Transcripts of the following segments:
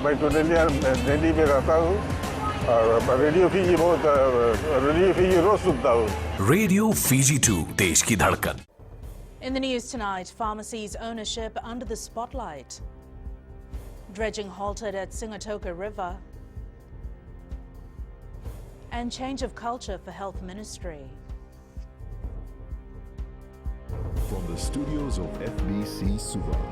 मैं तो दिल्ली में रहता हूँ और रेडियो फीजी बहुत रेडियो फीजी रोज सुनता हूँ. रेडियो फीजी 2 देश की धड़कन. In the news tonight, pharmacies ownership under the spotlight. Dredging halted at Singatoka River. And change of culture for Health Ministry. From the studios of FBC Suva,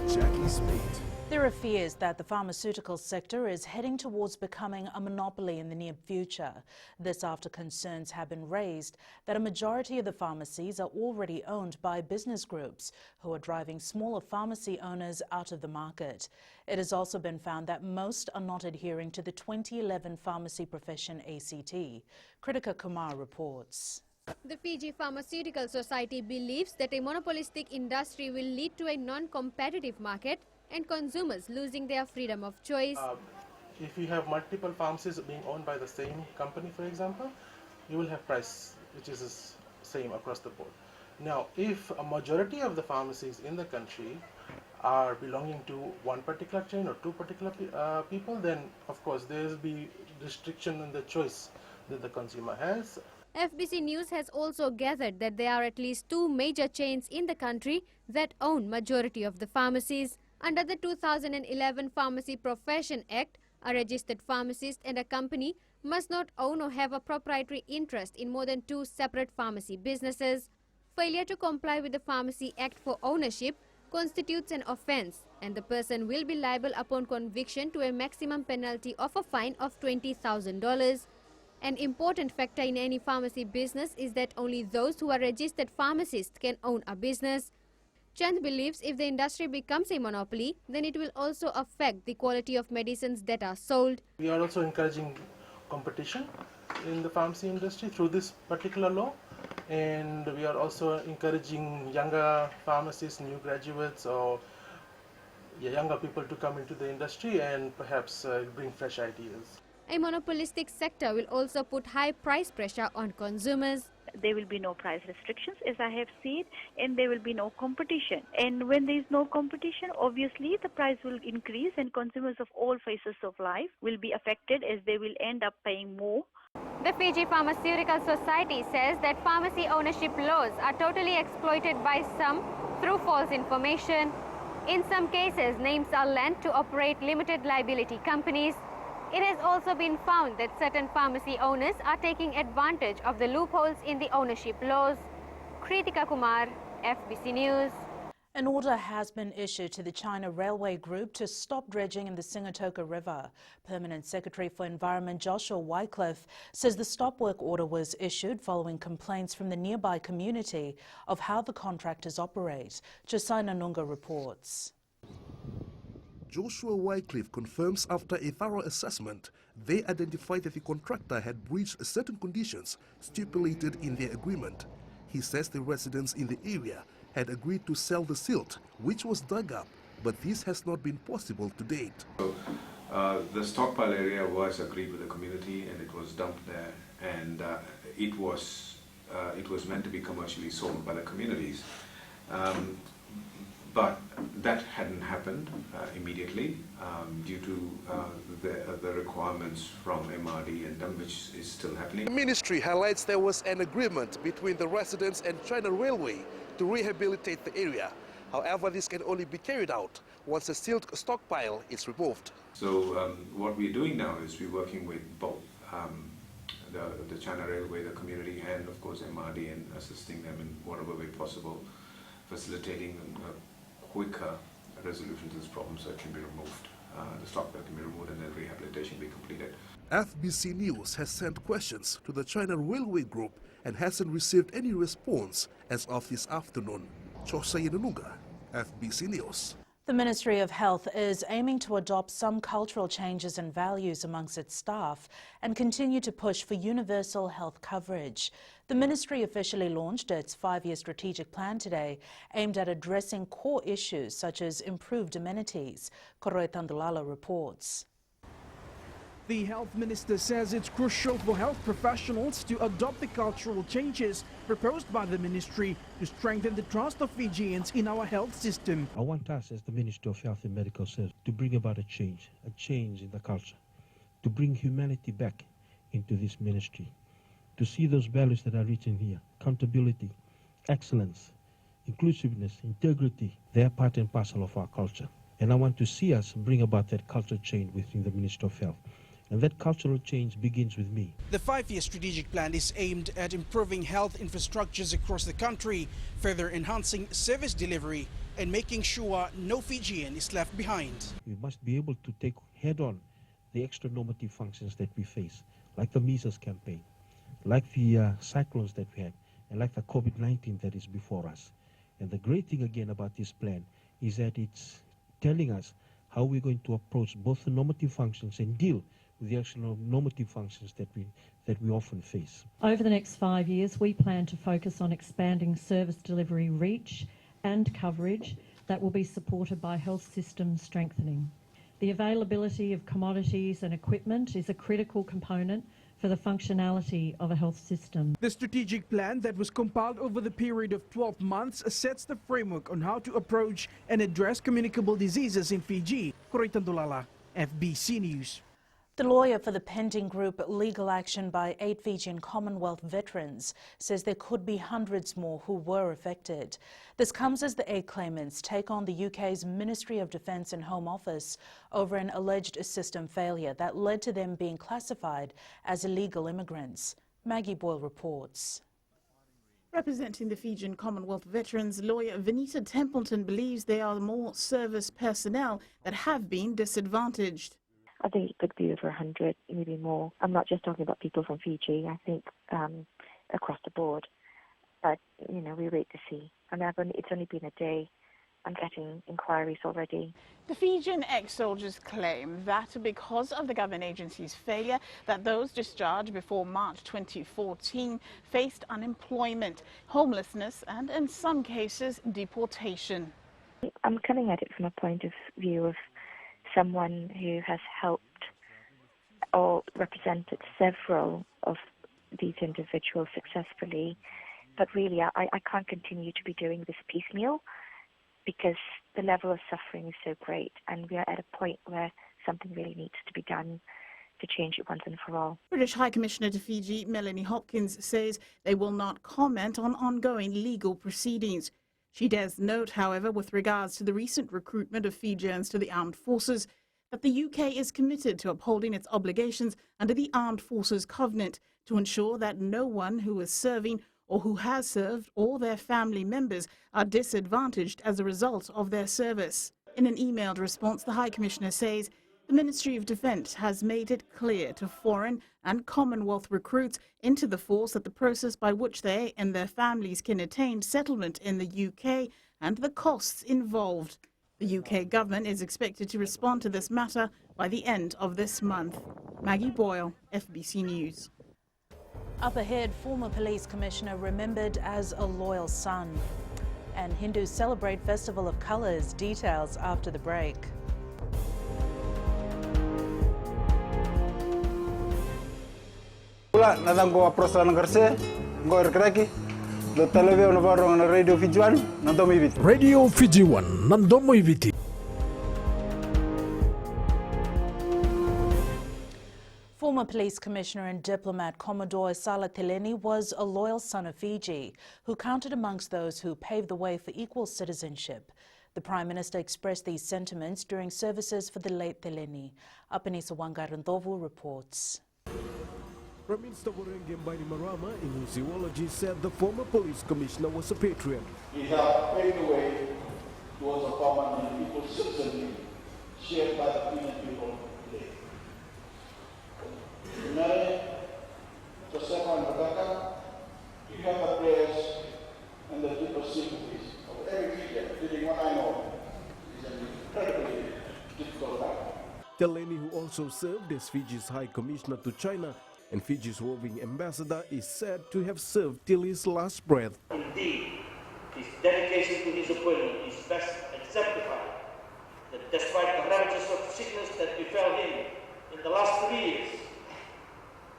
Jackie Smith. There are fears that the pharmaceutical sector is heading towards becoming a monopoly in the near future. This after concerns have been raised that a majority of the pharmacies are already owned by business groups who are driving smaller pharmacy owners out of the market. It has also been found that most are not adhering to the 2011 Pharmacy Profession ACT. Kritika Kumar reports. The Fiji Pharmaceutical Society believes that a monopolistic industry will lead to a non-competitive market and consumers losing their freedom of choice. If you have multiple pharmacies being owned by the same company, for example, you will have price which is the same across the board. Now, if a majority of the pharmacies in the country are belonging to one particular chain or two particular people, then of course there will be restriction in the choice that the consumer has. FBC News has also gathered that there are at least 2 major chains in the country that own majority of the pharmacies. Under the 2011 Pharmacy Profession Act, a registered pharmacist and a company must not own or have a proprietary interest in more than 2 separate pharmacy businesses. Failure to comply with the Pharmacy Act for ownership constitutes an offence, and the person will be liable upon conviction to a maximum penalty of a fine of $20,000. An important factor in any pharmacy business is that only those who are registered pharmacists can own a business. Chand believes if the industry becomes a monopoly, then it will also affect the quality of medicines that are sold. We are also encouraging competition in the pharmacy industry through this particular law, and we are also encouraging younger pharmacists, new graduates or younger people to come into the industry and perhaps bring fresh ideas. A monopolistic sector will also put high price pressure on consumers. There will be no price restrictions, as I have said, and there will be no competition. And when there is no competition, obviously the price will increase and consumers of all phases of life will be affected as they will end up paying more. The Fiji Pharmaceutical Society says that pharmacy ownership laws are totally exploited by some through false information. In some cases, names are lent to operate limited liability companies. It has also been found that certain pharmacy owners are taking advantage of the loopholes in the ownership laws. Kritika Kumar, FBC News. An order has been issued to the China Railway Group to stop dredging in the Singatoka River. Permanent Secretary for Environment Joshua Wycliffe says the stop work order was issued following complaints from the nearby community of how the contractors operate. Josai Nanunga reports. Joshua Wycliffe confirms after a thorough assessment, they identified that the contractor had breached certain conditions stipulated in their agreement. He says the residents in the area had agreed to sell the silt, which was dug up, but this has not been possible to date. So, the stockpile area was agreed with the community and it was dumped there, and it was meant to be commercially sold by the communities. But that hadn't happened immediately due to the requirements from MRD and them, which is still happening. The ministry highlights there was an agreement between the residents and China Railway to rehabilitate the area. However, this can only be carried out once the silt stockpile is removed. So what we're doing now is we're working with both the China Railway, the community, and of course MRD, and assisting them in whatever way possible, facilitating quicker resolution to this problem so it can be removed. The stockpile can be removed and then rehabilitation be completed. FBC News has sent questions to the China Railway Group and hasn't received any response as of this afternoon. Chosai Nanunga, FBC News. The Ministry of Health is aiming to adopt some cultural changes and values amongst its staff and continue to push for universal health coverage. The ministry officially launched its 5-year strategic plan today, aimed at addressing core issues such as improved amenities. Koroi Tandulala reports. The health minister says it's crucial for health professionals to adopt the cultural changes proposed by the ministry to strengthen the trust of Fijians in our health system. I want us as the Ministry of Health and Medical Services to bring about a change in the culture, to bring humanity back into this ministry, to see those values that are written here: accountability, excellence, inclusiveness, integrity. They are part and parcel of our culture. And I want to see us bring about that cultural change within the Ministry of Health. And that cultural change begins with me. The 5-year strategic plan is aimed at improving health infrastructures across the country, further enhancing service delivery and making sure no Fijian is left behind. We must be able to take head-on the extra normative functions that we face, like the measles campaign, like the cyclones that we had, and like the COVID-19 that is before us. And the great thing again about this plan is that it's telling us how we're going to approach both the normative functions and deal with the actual normative functions that we often face. Over the next 5 years, we plan to focus on expanding service delivery reach and coverage that will be supported by health system strengthening. The availability of commodities and equipment is a critical component for the functionality of a health system. The strategic plan that was compiled over the period of 12 months sets the framework on how to approach and address communicable diseases in Fiji. Kuritan Dulala, FBC News. The lawyer for the pending group legal action by 8 Fijian Commonwealth veterans says there could be hundreds more who were affected. This comes as the 8 claimants take on the UK's Ministry of Defence and Home Office over an alleged system failure that led to them being classified as illegal immigrants. Maggie Boyle reports. Representing the Fijian Commonwealth veterans, lawyer Venita Templeton believes there are more service personnel that have been disadvantaged. I think it could be over 100, maybe more. I'm not just talking about people from Fiji, I think across the board. But, you know, we wait to see. And it's only been a day. I'm getting inquiries already. The Fijian ex-soldiers claim that because of the government agency's failure, that those discharged before March 2014 faced unemployment, homelessness and, in some cases, deportation. I'm coming at it from a point of view of someone who has helped or represented several of these individuals successfully. But really, I can't continue to be doing this piecemeal because the level of suffering is so great, and we are at a point where something really needs to be done to change it once and for all. British High Commissioner to Fiji, Melanie Hopkins, says they will not comment on ongoing legal proceedings. She does note, however, with regards to the recent recruitment of Fijians to the armed forces, that the UK is committed to upholding its obligations under the Armed Forces Covenant to ensure that no one who is serving or who has served or their family members are disadvantaged as a result of their service. In an emailed response, the High Commissioner says the Ministry of Defence has made it clear to foreign and Commonwealth recruits into the force that the process by which they and their families can attain settlement in the UK and the costs involved. The UK government is expected to respond to this matter by the end of this month. Maggie Boyle, FBC News. Up ahead, former police commissioner remembered as a loyal son. And Hindus celebrate Festival of Colours. Details after the break. Natang ko aprosan ngarse, go erkraki, do televizyon na barong na Radio Fiji 1, nandomo ibiti. Radio Fiji 1, nandomo ibiti. Former police commissioner and diplomat Commodore Sala Teleni was a loyal son of Fiji who counted amongst those who paved the way for equal citizenship. The Prime Minister expressed these sentiments during services for the late Teleni. Apanisa Wangarandovu reports. Prime Minister Warenge Mbani Marama in his eulogy said the former police commissioner was a patriot. He helped pave the way towards a common and equal citizenship shared by the Fijian people today. Mary, Joseph and Rebecca, you have the prayers and the deepest sympathies of every Fijian, including what I know is an incredibly difficult time. Teleni, who also served as Fiji's High Commissioner to China and Fiji's roving ambassador, is said to have served till his last breath. Indeed, his dedication to his appointment is best exemplified that despite the ravages of sickness that befell him in the last 3 years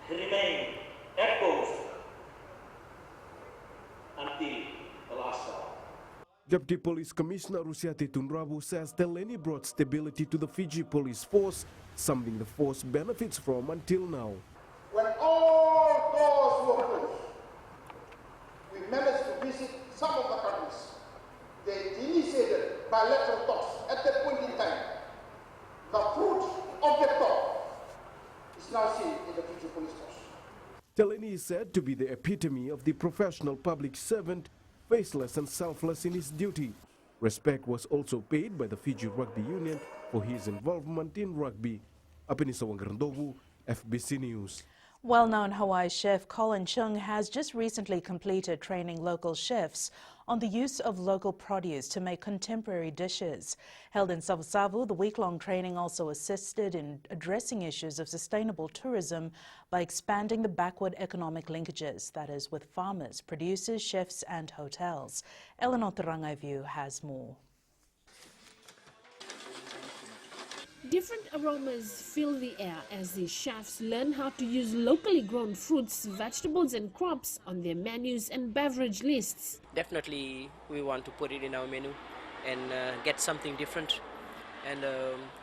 remained at post until the last hour. Deputy Police Commissioner Rusiati Tunrabu says Teleni brought stability to the Fiji police force, something the force benefits from until now. When all doors were closed, we managed to visit some of the countries. They initiated bilateral talks at that point in time. The fruit of the talk is now seen in the Fiji police force. Teleni is said to be the epitome of the professional public servant, faceless and selfless in his duty. Respect was also paid by the Fiji Rugby Union for his involvement in rugby. Apinisa Wangarandovu, FBC News. Well-known Hawaii chef Colin Chung has just recently completed training local chefs on the use of local produce to make contemporary dishes. Held in Savusavu, the week-long training also assisted in addressing issues of sustainable tourism by expanding the backward economic linkages, that is, with farmers, producers, chefs and hotels. Eleanor Tarangaivu has more. Different aromas fill the air as the chefs learn how to use locally grown fruits, vegetables and crops on their menus and beverage lists. Definitely we want to put it in our menu and get something different and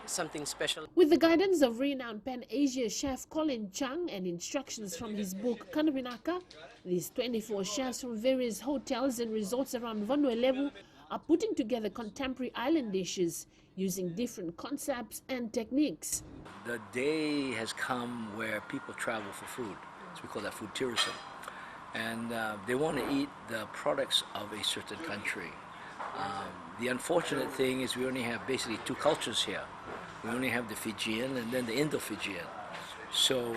something special. With the guidance of renowned Pan-Asia chef Colin Chung and instructions from his book Kanawinaka, these 24 chefs from various hotels and resorts around Vanuatu are putting together contemporary island dishes using different concepts and techniques. The day has come where people travel for food, so we call that food tourism, and they want to eat the products of a certain country. The unfortunate thing is we only have basically two cultures here. We only have the Fijian and then the Indo-Fijian. So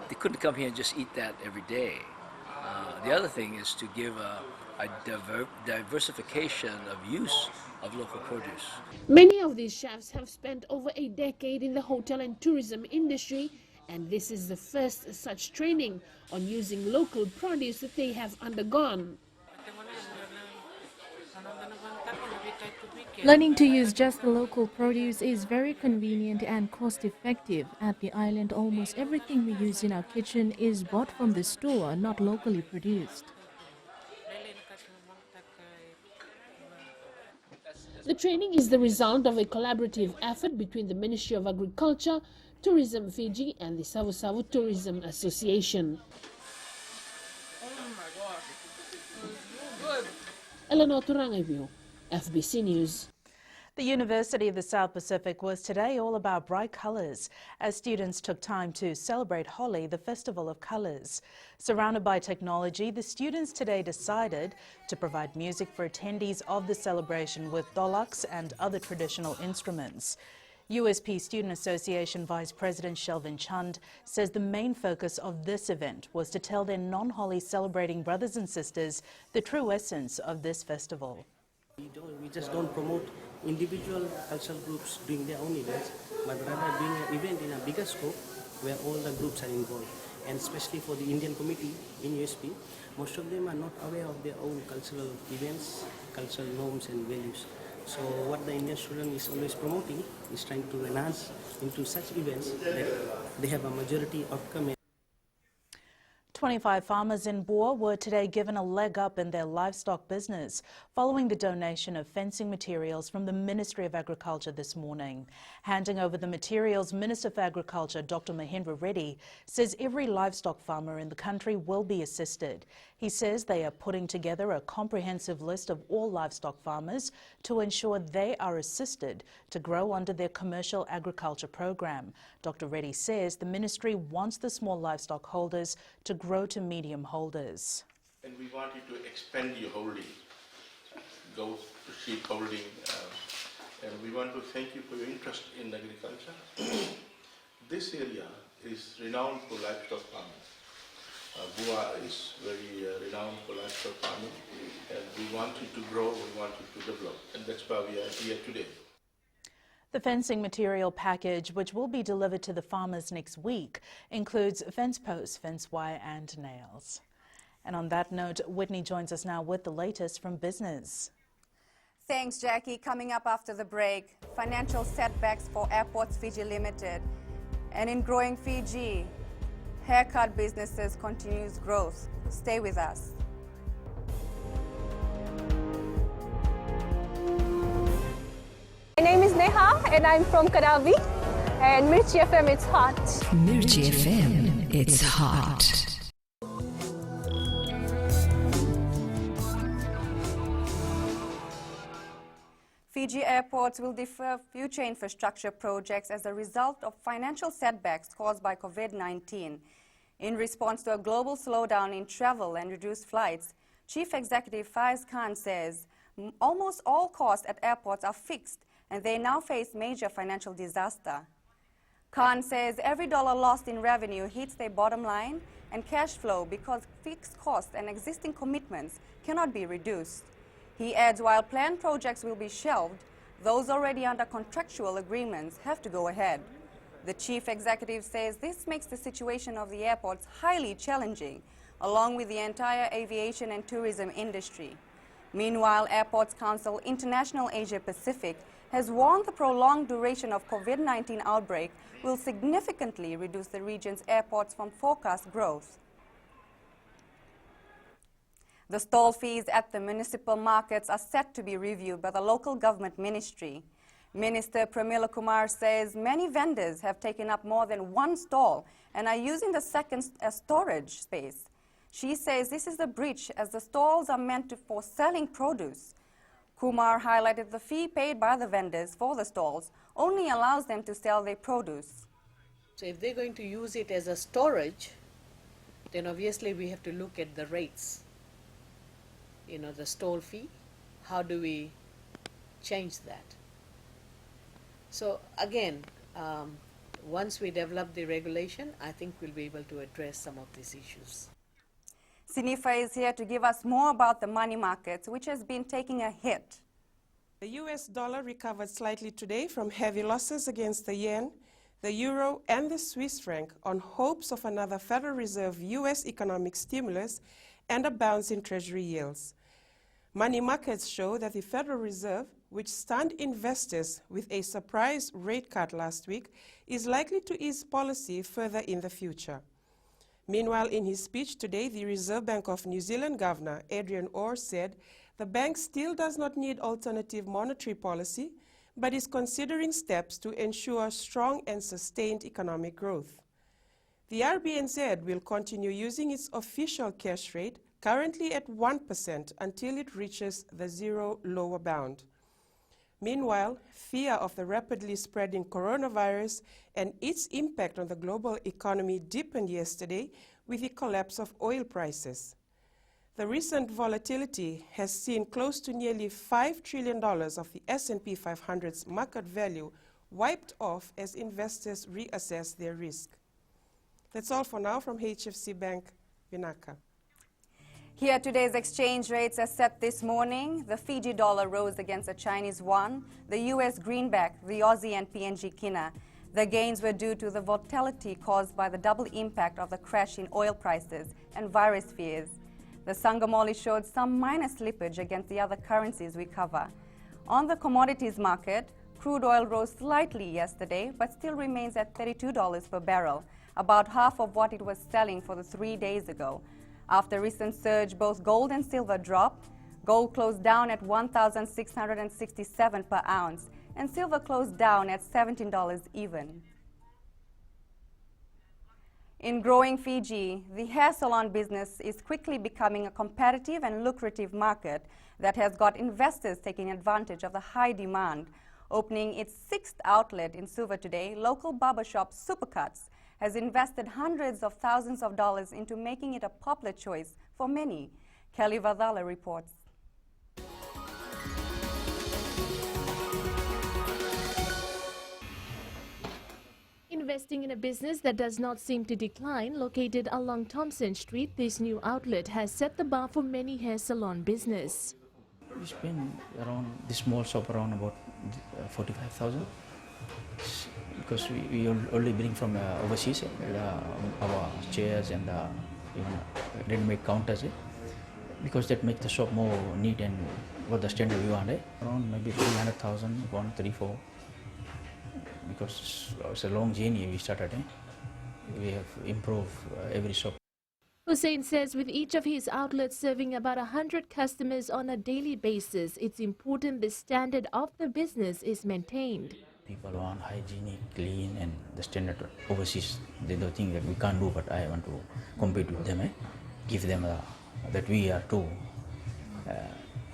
they couldn't come here and just eat that every day. The other thing is to give a diversification of use of local produce. Many of these chefs have spent over a decade in the hotel and tourism industry, and this is the first such training on using local produce that they have undergone. Learning to use just the local produce is very convenient and cost-effective. At the island, almost everything we use in our kitchen is bought from the store, not locally produced. The training is the result of a collaborative effort between the Ministry of Agriculture, Tourism Fiji and the Savusavu Tourism Association. Eleanor Turangaivu, FBC News. The University of the South Pacific was today all about bright colours as students took time to celebrate Holi, the festival of colours. Surrounded by technology, the students today decided to provide music for attendees of the celebration with dolaks and other traditional instruments. USP Student Association Vice President Shelvin Chand says the main focus of this event was to tell their non-Holi celebrating brothers and sisters the true essence of this festival. We just don't promote individual cultural groups doing their own events, but rather doing an event in a bigger scope where all the groups are involved. And especially for the Indian committee in USP, most of them are not aware of their own cultural events, cultural norms and values. So what the Indian student is always promoting is trying to enhance into such events that they have a majority outcome. 25 farmers in Boer were today given a leg up in their livestock business following the donation of fencing materials from the Ministry of Agriculture this morning. Handing over the materials, Minister for Agriculture Dr. Mahendra Reddy says every livestock farmer in the country will be assisted. He says they are putting together a comprehensive list of all livestock farmers to ensure they are assisted to grow under their commercial agriculture program. Dr. Reddy says the ministry wants the small livestock holders to grow to medium holders. And we want you to expand your holding, goat to sheep holding, and we want to thank you for your interest in agriculture. This area is renowned for livestock farming. Bua is very renowned for livestock farming, and we want you to grow, we want you to develop, and that's why we are here today. The fencing material package, which will be delivered to the farmers next week, includes fence posts, fence wire and nails. And on that note, Whitney joins us now with the latest from business. Thanks, Jackie. Coming up after the break, financial setbacks for Airports Fiji Limited. And in growing Fiji, haircut businesses continues growth. Stay with us. My name is Neha and I'm from Kadavi, and Mirchi FM, it's hot. Mirchi FM, it's hot. Fiji airports will defer future infrastructure projects as a result of financial setbacks caused by COVID-19. In response to a global slowdown in travel and reduced flights, Chief Executive Faiz Khan says almost all costs at airports are fixed and they now face major financial disaster. Khan says every dollar lost in revenue hits their bottom line and cash flow because fixed costs and existing commitments cannot be reduced. He adds while planned projects will be shelved, those already under contractual agreements have to go ahead. The chief executive says this makes the situation of the airports highly challenging, along with the entire aviation and tourism industry. Meanwhile, Airports Council International Asia Pacific has warned the prolonged duration of COVID-19 outbreak will significantly reduce the region's airports from forecast growth. The stall fees at the municipal markets are set to be reviewed by the local government ministry. Minister Pramila Kumar says many vendors have taken up more than one stall and are using the second as storage space. She says this is a breach as the stalls are meant for selling produce. Kumar highlighted the fee paid by the vendors for the stalls only allows them to sell their produce. So if they're going to use it as a storage, then obviously we have to look at the rates. You know, the stall fee, how do we change that? So again, once we develop the regulation, I think we'll be able to address some of these issues. Sinifa is here to give us more about the money markets, which has been taking a hit. The US dollar recovered slightly today from heavy losses against the yen, the euro and the Swiss franc on hopes of another Federal Reserve US economic stimulus and a bounce in Treasury yields. Money markets show that the Federal Reserve, which stunned investors with a surprise rate cut last week, is likely to ease policy further in the future. Meanwhile, in his speech today, the Reserve Bank of New Zealand Governor Adrian Orr said the bank still does not need alternative monetary policy, but is considering steps to ensure strong and sustained economic growth. The RBNZ will continue using its official cash rate, currently at 1%, until it reaches the zero lower bound. Meanwhile, fear of the rapidly spreading coronavirus and its impact on the global economy deepened yesterday with the collapse of oil prices. The recent volatility has seen close to nearly $5 trillion of the S&P 500's market value wiped off as investors reassess their risk. That's all for now from HFC Bank, Vinaka. Here today's exchange rates are set this morning. The Fiji dollar rose against the Chinese yuan, the US greenback, the Aussie and PNG kina. The gains were due to the volatility caused by the double impact of the crash in oil prices and virus fears. The Sangamoli showed some minor slippage against the other currencies we cover. On the commodities market, crude oil rose slightly yesterday, but still remains at $32 per barrel, about half of what it was selling for the 3 days ago. After recent surge, both gold and silver dropped. Gold closed down at $1,667 per ounce, and silver closed down at $17 even. In growing Fiji, the hair salon business is quickly becoming a competitive and lucrative market that has got investors taking advantage of the high demand. Opening its 6th outlet in Suva today, local barbershop Supercuts has invested hundreds of thousands of dollars into making it a popular choice for many. Kelly Vadala reports. Investing in a business that does not seem to decline, located along Thompson Street, this new outlet has set the bar for many hair salon business. We spend around this small shop around about 45,000. Because we only bring from overseas our chairs and even ready-made counters, because that makes the shop more neat and what the standard we want. Around maybe 300,000, 1, 3, 4. because it's a long journey we started. We have improved every shop. Hussein says with each of his outlets serving about 100 customers on a daily basis, it's important the standard of the business is maintained. People want hygienic, clean, and the standard overseas. They don't think that we can't do, but I want to compete with them. Give them that we are too.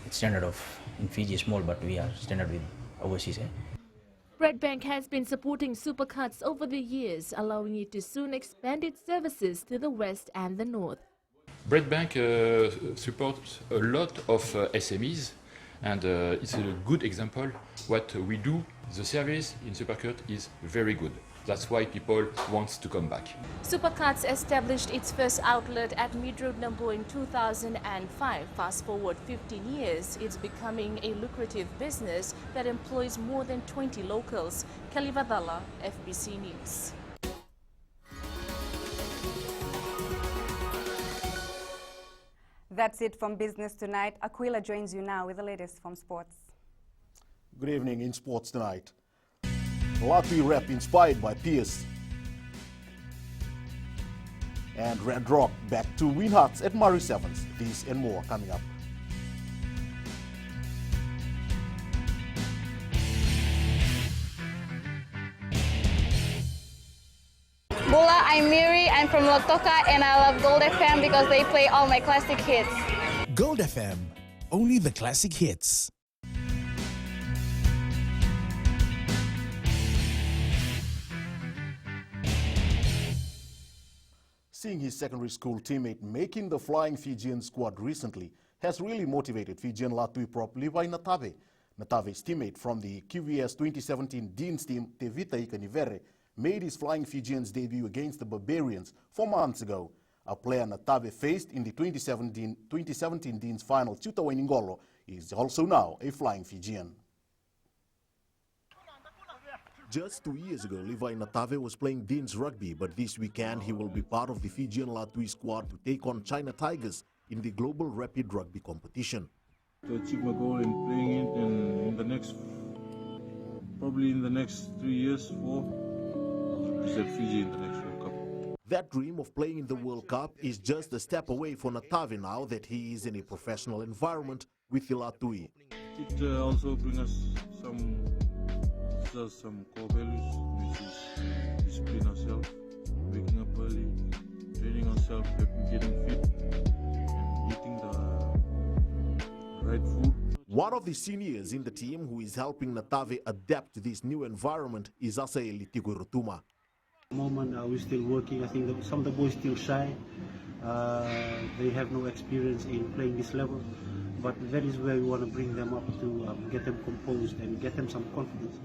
It's standard of in Fiji is small, but we are standard with overseas. Bread Bank has been supporting Supercuts over the years, allowing it to soon expand its services to the west and the north. Bread Bank supports a lot of SMEs, and it's a good example what we do. The service in Supercut is very good. That's why people want to come back. Supercuts established its first outlet at Mid Road Nampo in 2005. Fast forward 15 years, it's becoming a lucrative business that employs more than 20 locals. Kelly Vadala, FBC News. That's it from Business Tonight. Aquila joins you now with the latest from sports. Good evening in Sports Tonight. Latvi rep inspired by Pierce. And Red Rock back to win hearts at Murray Sevens. These and more coming up. Bola, I'm Miri, I'm from Lotoka and I love Gold FM because they play all my classic hits. Gold FM, only the classic hits. Seeing his secondary school teammate making the Flying Fijian squad recently has really motivated Fijian Latvi prop Levi Natave. Natave's teammate from the QVS 2017 Dean's team, Tevita Ikanivere, made his Flying Fijians debut against the Barbarians 4 months ago. A player Natave faced in the 2017 Dean's final, Chuta Wainingolo, is also now a Flying Fijian. Just 2 years ago, Levi Natave was playing Dean's rugby, but this weekend he will be part of the Fijian Latvi squad to take on China Tigers in the Global Rapid Rugby competition. To achieve my goal in playing it in the next, probably in the next 3 years, 4, to represent Fiji in the next World Cup. That dream of playing in the World Cup is just a step away for Natave now that he is in a professional environment with the Latvi. It also brings us some core values, which is discipline ourselves, waking up early, training ourselves, getting fit, and eating the right food. One of the seniors in the team who is helping Natave adapt to this new environment is Asaeli Tigurutuma. At the moment, we're still working. I think that some of the boys still shy. They have no experience in playing this level. But that is where we want to bring them up to get them composed and get them some confidence.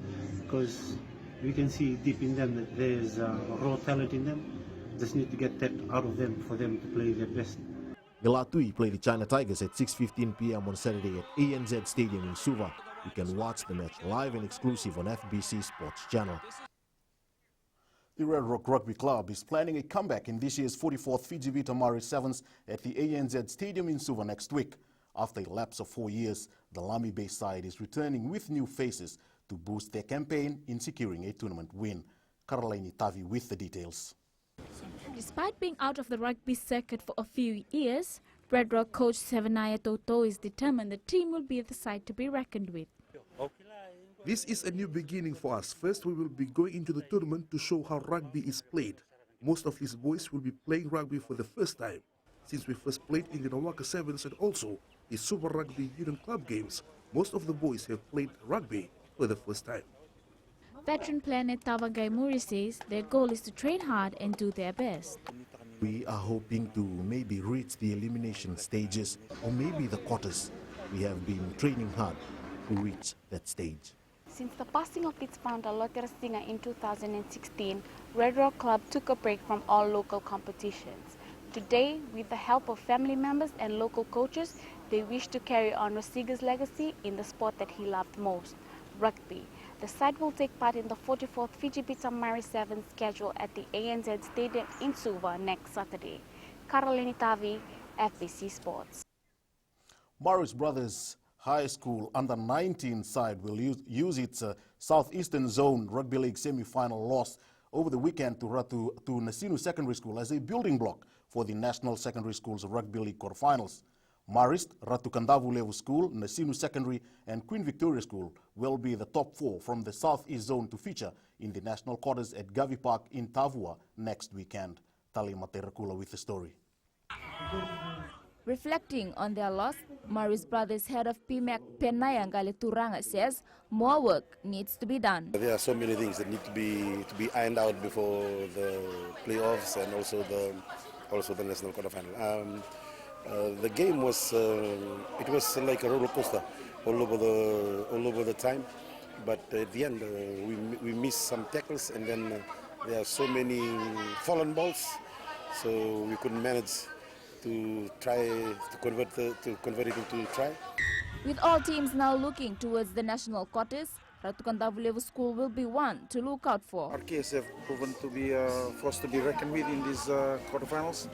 Because we can see deep in them that there's raw talent in them. Just need to get that out of them for them to play their best. The Latvi play the China Tigers at 6:15 p.m. on Saturday at ANZ Stadium in Suva. You can watch the match live and exclusive on FBC Sports Channel. The Red Rock Rugby Club is planning a comeback in this year's 44th Fiji Vita Murray Sevens at the ANZ Stadium in Suva next week. After a lapse of 4 years, the Lami-based side is returning with new faces to boost their campaign in securing a tournament win. Caroline Tavi with the details. Despite being out of the rugby circuit for a few years, Red Rock coach Sevenaya Toto is determined the team will be the side to be reckoned with. This is a new beginning for us. First, we will be going into the tournament to show how rugby is played. Most of these boys will be playing rugby for the first time. Since we first played in the Nawaka Sevens and also the Super Rugby Union Club games, most of the boys have played rugby for the first time. Veteran player Tavangai Muri says their goal is to train hard and do their best. We are hoping to maybe reach the elimination stages or maybe the quarters. We have been training hard to reach that stage. Since the passing of its founder Lotera Singer in 2016, Red Rock Club took a break from all local competitions. Today, with the help of family members and local coaches, they wish to carry on Rosiga's legacy in the sport that he loved most, rugby. The side will take part in the 44th Fiji Vita Murray Sevens scheduled at the ANZ Stadium in Suva next Saturday. Caroline Tavi, FBC Sports. Morris brothers High School under-19 side will use its Southeastern Zone Rugby League semi-final loss over the weekend to Nasinu Secondary School as a building block for the National Secondary Schools Rugby League quarterfinals. Marist, Ratu Kandavu Level School, Nasinu Secondary and Queen Victoria School will be the top 4 from the Southeast Zone to feature in the national quarters at Gavi Park in Tavua next weekend. Tali Materakula with the story. Reflecting on their loss, Marist Brothers head of PMAC Penayangale Turanga says more work needs to be done. There are so many things that need to be ironed out before the playoffs and also the national quarterfinal. The game was it was like a roller coaster all over the time, but at the end we missed some tackles, and then there are so many fallen balls, so we couldn't manage to try to convert it into try. With all teams now looking towards the national quarters, Ratu Kandavu Level School will be one to look out for. RKS have proven to be a force to be reckoned with in these quarterfinals.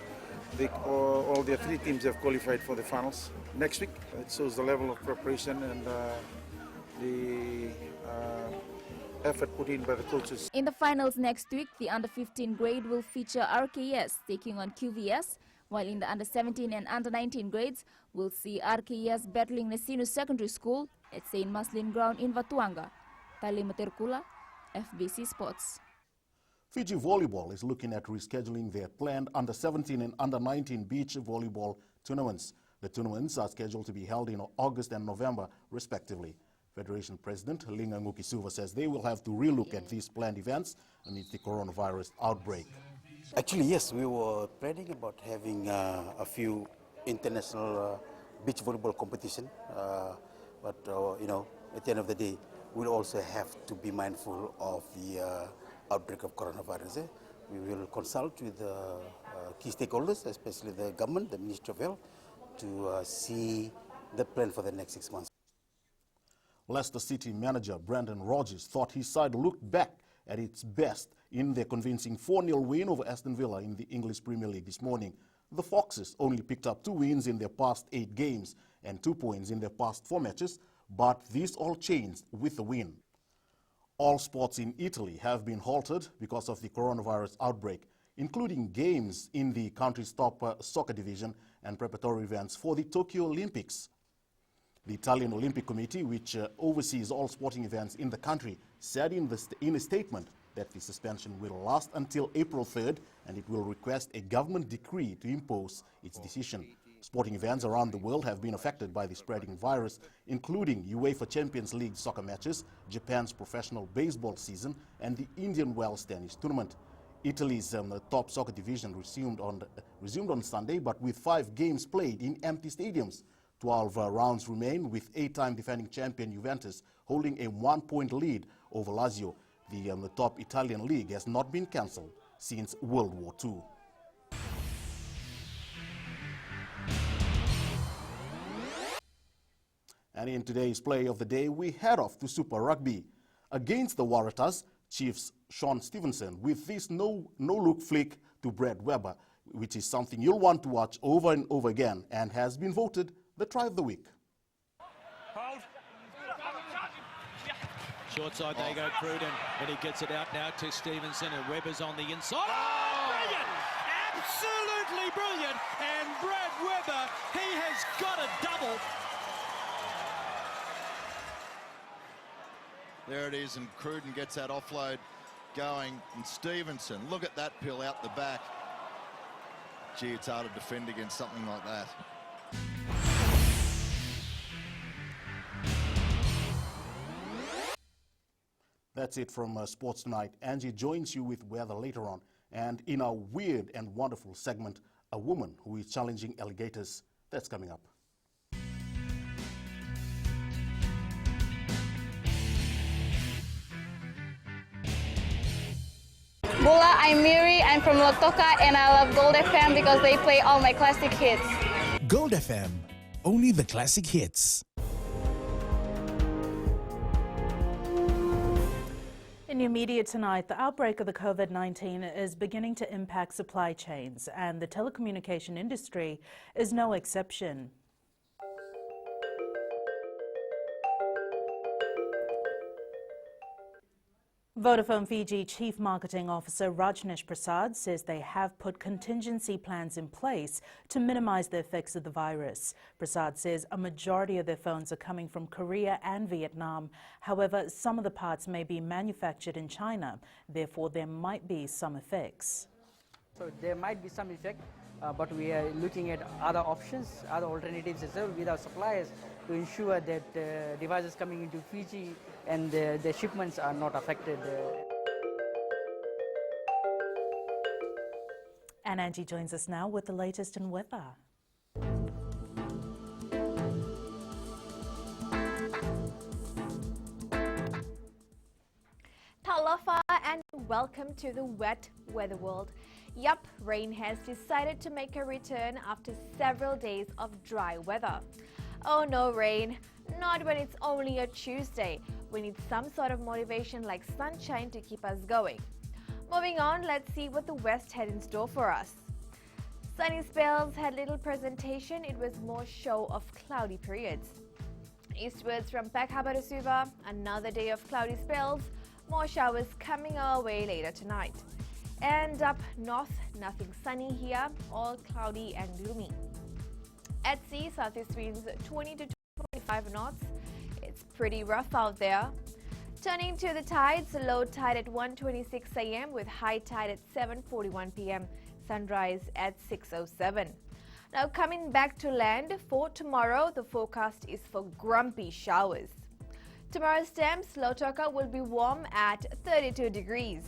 All their 3 teams have qualified for the finals next week. It shows the level of preparation and the effort put in by the coaches. In the finals next week, the under-15 grade will feature RKS taking on QVS, while in the under-17 and under-19 grades, we'll see RKS battling Nasinu Secondary School at St. Maslin Ground in Vatuanga. Tali Materkula, FBC Sports. Fiji Volleyball is looking at rescheduling their planned under-17 and under-19 beach volleyball tournaments. The tournaments are scheduled to be held in August and November, respectively. Federation President Linga Ngukisuva says they will have to relook at these planned events amid the coronavirus outbreak. Actually, yes, we were planning about having a few international beach volleyball competition, but you know, at the end of the day, we'll also have to be mindful of the outbreak of coronavirus. We will consult with key stakeholders, especially the government, the Ministry of Health, to see the plan for the next 6 months. Leicester City manager Brendan Rodgers thought his side looked back at its best in their convincing 4-0 win over Aston Villa in the English Premier League this morning. The Foxes only picked up 2 wins in their past 8 games and 2 points in their past 4 matches, but this all changed with the win. All sports in Italy have been halted because of the coronavirus outbreak, including games in the country's top soccer division and preparatory events for the Tokyo Olympics. The Italian Olympic Committee, which oversees all sporting events in the country, said in a statement that the suspension will last until April 3rd and it will request a government decree to impose its decision. Sporting events around the world have been affected by the spreading virus, including UEFA Champions League soccer matches, Japan's professional baseball season, and the Indian Wells tennis tournament. Italy's top soccer division resumed on Sunday, but with 5 games played in empty stadiums. 12 rounds remain, with 8-time defending champion Juventus holding a 1-point lead over Lazio. The top Italian league has not been cancelled since World War II. And in today's play of the day, we head off to Super Rugby. Against the Waratahs, Chiefs Sean Stevenson with this no-look flick to Brad Weber, which is something you'll want to watch over and over again and has been voted the try of the week. Short side, they go Cruden, and he gets it out now to Stevenson, and Webber's on the inside. Oh, brilliant! Absolutely brilliant! And Brad Webber, he has got a double. There it is, and Cruden gets that offload going, and Stevenson, look at that pill out the back. Gee, it's hard to defend against something like that. That's it from Sports Tonight. Angie joins you with weather later on. And in our weird and wonderful segment, a woman who is challenging alligators. That's coming up. Bula, I'm Miri, I'm from Lotoka, and I love Gold FM because they play all my classic hits. Gold FM, only the classic hits. In your media tonight, the outbreak of the COVID-19 is beginning to impact supply chains, and the telecommunication industry is no exception. Vodafone Fiji Chief Marketing Officer Rajneesh Prasad says they have put contingency plans in place to minimize the effects of the virus. Prasad says a majority of their phones are coming from Korea and Vietnam. However, some of the parts may be manufactured in China. Therefore, there might be some effects. So there might be some effect, but we are looking at other options, other alternatives as well with our suppliers to ensure that devices coming into Fiji and the shipments are not affected. And Angie joins us now with the latest in weather. Talofa and welcome to the wet weather world. Yup, rain has decided to make a return after several days of dry weather. Oh no, rain, not when it's only a Tuesday. We need some sort of motivation like sunshine to keep us going. Moving on, let's see what the west had in store for us. Sunny spells had little presentation, it was more show of cloudy periods. Eastwards from Peck Harbour to Suva, another day of cloudy spells, more showers coming our way later tonight. And up north, nothing sunny here, all cloudy and gloomy. At sea, southeast winds 20 to 25 knots. It's pretty rough out there. Turning to the tides, low tide at 1:26 a.m. with high tide at 7:41 p.m. Sunrise at 6:07. Now coming back to land, for tomorrow, the forecast is for grumpy showers. Tomorrow's temps, Lautoka will be warm at 32 degrees.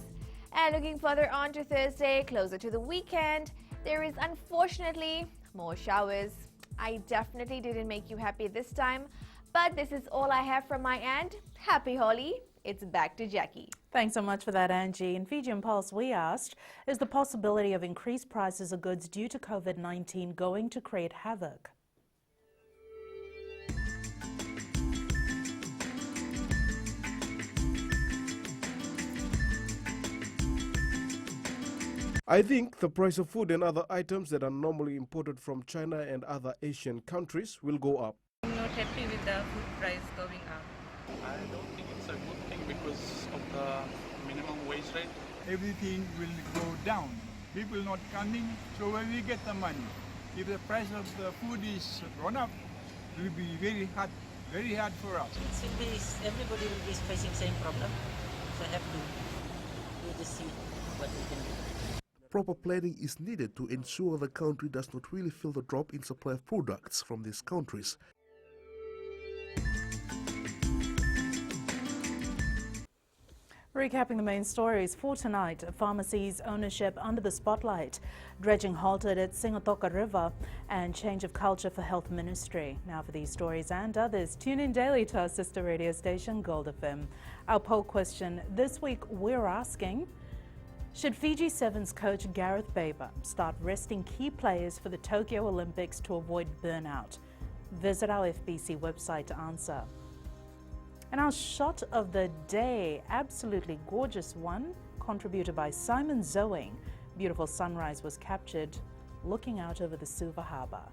And looking further on to Thursday, closer to the weekend, there is unfortunately more showers. I definitely didn't make you happy this time, but this is all I have from my end. Happy Holi. It's back to Jackie. Thanks so much for that, Angie. In Fijian Pulse, we asked, is the possibility of increased prices of goods due to COVID-19 going to create havoc? I think the price of food and other items that are normally imported from China and other Asian countries will go up. I'm not happy with the food price going up. I don't think it's a good thing because of the minimum wage rate. Everything will go down. People not coming, so where we get the money? If the price of the food is gone up, it will be very hard for us. Everybody will be facing same problem, so I have to just see what we can do. Proper planning is needed to ensure the country does not really feel the drop in supply of products from these countries. Recapping the main stories for tonight, pharmacies ownership under the spotlight, dredging halted at Singotoka River, and change of culture for Health Ministry. Now for these stories and others, tune in daily to our sister radio station Gold FM. Our poll question this week, we're asking, should Fiji Sevens coach Gareth Baber start resting key players for the Tokyo Olympics to avoid burnout? Visit our FBC website to answer. And our shot of the day, absolutely gorgeous one, contributed by Simon Zoing. Beautiful sunrise was captured looking out over the Suva Harbour.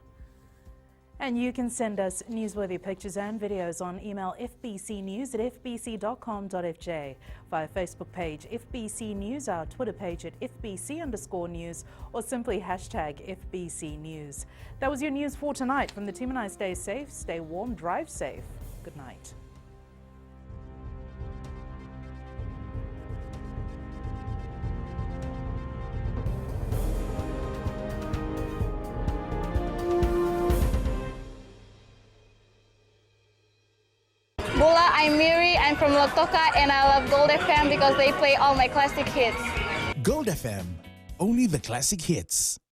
And you can send us newsworthy pictures and videos on email fbcnews@fbc.com.fj, via Facebook page FBC News, our Twitter page at FBC_news, or simply hashtag FBC News. That was your news for tonight. From the team and I, stay safe, stay warm, drive safe. Good night. I'm Miri, I'm from Lautoka, and I love Gold FM because they play all my classic hits. Gold FM, only the classic hits.